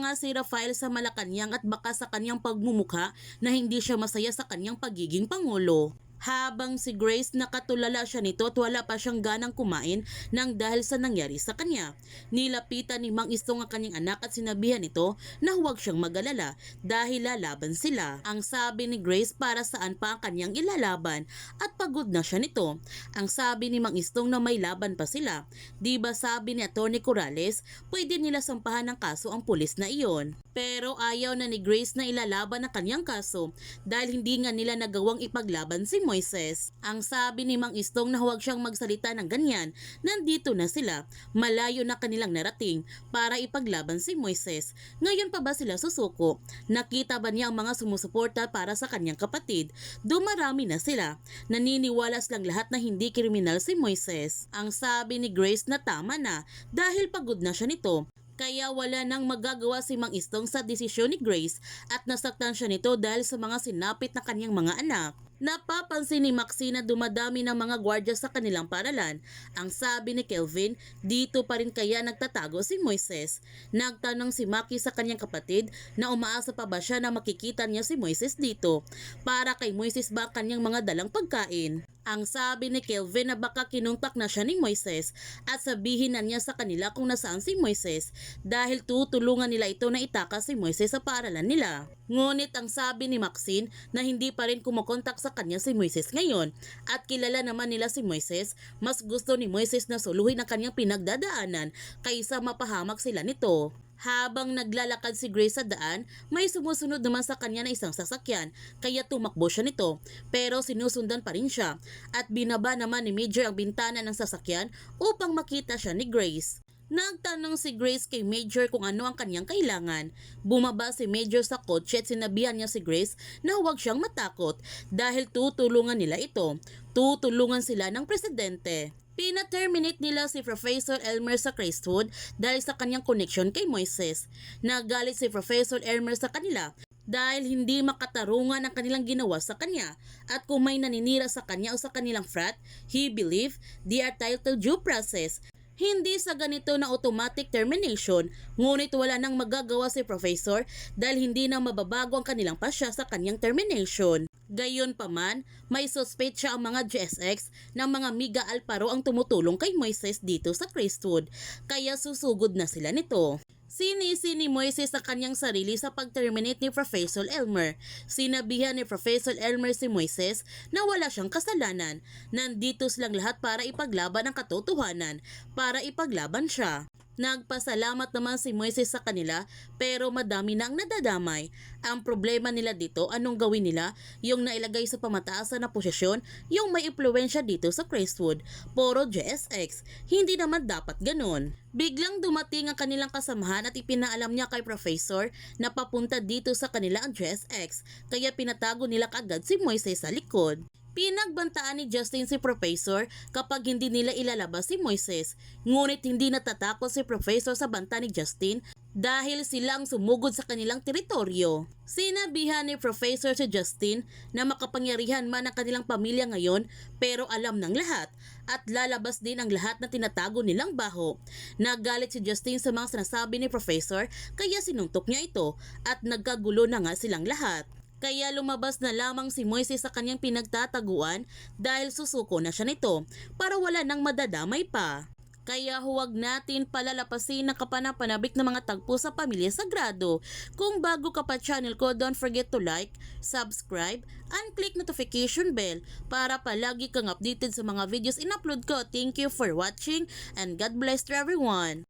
nga si Rafael sa Malacanang at baka sa kanyang pagmumukha na hindi siya masaya sa kanyang pagiging pangulo. Habang si Grace nakatulala siya nito at wala pa siyang ganang kumain nang dahil sa nangyari sa kanya. Nilapitan ni Mang Istong ang kanyang anak at sinabihan ito na huwag siyang mag-alala dahil lalaban sila. Ang sabi ni Grace para saan pa ang kanyang ilalaban at pagod na siya nito. Ang sabi ni Mang Istong na may laban pa sila. Di ba sabi ni Atty. Corrales, pwede nila sampahan ng kaso ang pulis na iyon. Pero ayaw na ni Grace na ilalaban ang kanyang kaso dahil hindi nga nila nagawang ipaglaban si Moises. Ang sabi ni Mang Istong na huwag siyang magsalita ng ganyan, nandito na sila, malayo na kanilang narating para ipaglaban si Moises. Ngayon pa ba sila susuko? Nakita ba niya ang mga sumusuporta para sa kanyang kapatid? Dumarami na sila. Naniniwala silang lahat na hindi kriminal si Moises. Ang sabi ni Grace na tama na dahil pagod na siya nito. Kaya wala nang magagawa si Mang Istong sa desisyon ni Grace at nasaktan siya nito dahil sa mga sinapit na kanyang mga anak. Napapansin ni Maxine na dumadami ng mga gwardya sa kanilang paralan. Ang sabi ni Kelvin, dito pa rin kaya nagtatago si Moises. Nagtanong si Maki sa kanyang kapatid na umaasa pa ba siya na makikita niya si Moises dito. Para kay Moises ba kanyang mga dalang pagkain? Ang sabi ni Kelvin na baka kinuntak na siya ni Moises at sabihin na niya sa kanila kung nasaan si Moises dahil tutulungan nila ito na itakas si Moises sa paaralan nila. Ngunit ang sabi ni Maxine na hindi pa rin kumukontak sa kanya si Moises ngayon at kilala naman nila si Moises, mas gusto ni Moises na suluhin ang kanyang pinagdadaanan kaysa mapahamak sila nito. Habang naglalakad si Grace sa daan, may sumusunod naman sa kanya na isang sasakyan kaya tumakbo siya nito pero sinusundan pa rin siya at binaba naman ni Major ang bintana ng sasakyan upang makita siya ni Grace. Nagtanong si Grace kay Major kung ano ang kanyang kailangan. Bumaba si Major sa kotse at sinabihan niya si Grace na huwag siyang matakot dahil tutulungan nila ito. Tutulungan sila ng presidente. Pina-terminate nila si Professor Elmer sa Crestwood dahil sa kanyang connection kay Moises. Nagalit si Professor Elmer sa kanila dahil hindi makatarungan ang kanilang ginawa sa kanya at kung may naninira sa kanya o sa kanilang frat, he believed they are entitled to due process. Hindi sa ganito na automatic termination, ngunit wala nang magagawa si Professor dahil hindi na mababago ang kanilang pasya sa kanyang termination. Gayunpaman, may suspect siya ang mga GSX ng mga Miga Alparo ang tumutulong kay Moises dito sa Crestwood, kaya susugod na sila nito. Sinisi ni Moises sa kanyang sarili sa pag-terminate ni Professor Elmer. Sinabihan ni Professor Elmer si Moises na wala siyang kasalanan. Nandito silang lahat para ipaglaban ang katotohanan, para ipaglaban siya. Nagpasalamat naman si Moises sa kanila pero madami na ang nadadamay. Ang problema nila dito, anong gawin nila? Yung nailagay sa pamataasan na posisyon, yung may impluwensya dito sa Crestwood. Puro JSX. Hindi naman dapat ganun. Biglang dumating ang kanilang kasamahan at ipinaalam niya kay Professor na papunta dito sa kanila ang JSX. Kaya pinatago nila kaagad si Moises sa likod. Pinagbantaan ni Justin si Professor kapag hindi nila ilalabas si Moises. Ngunit hindi natatakot si Professor sa banta ni Justin dahil silang sumugod sa kanilang teritoryo. Sinabihan ni Professor si Justin na makapangyarihan man ang kanilang pamilya ngayon pero alam ng lahat at lalabas din ang lahat na tinatago nilang baho. Nagalit si Justin sa mga sinasabi ni Professor kaya sinuntok niya ito at nagkagulo na nga silang lahat. Kaya lumabas na lamang si Moises sa kanyang pinagtataguan dahil susuko na siya nito para wala nang madadamay pa. Kaya huwag natin palalapasin ang kapanapanabik na mga tagpo sa Pamilya Sagrado. Kung bago ka pa channel ko, don't forget to like, subscribe, and click notification bell para palagi kang updated sa mga videos in-upload ko. Thank you for watching and God bless to everyone.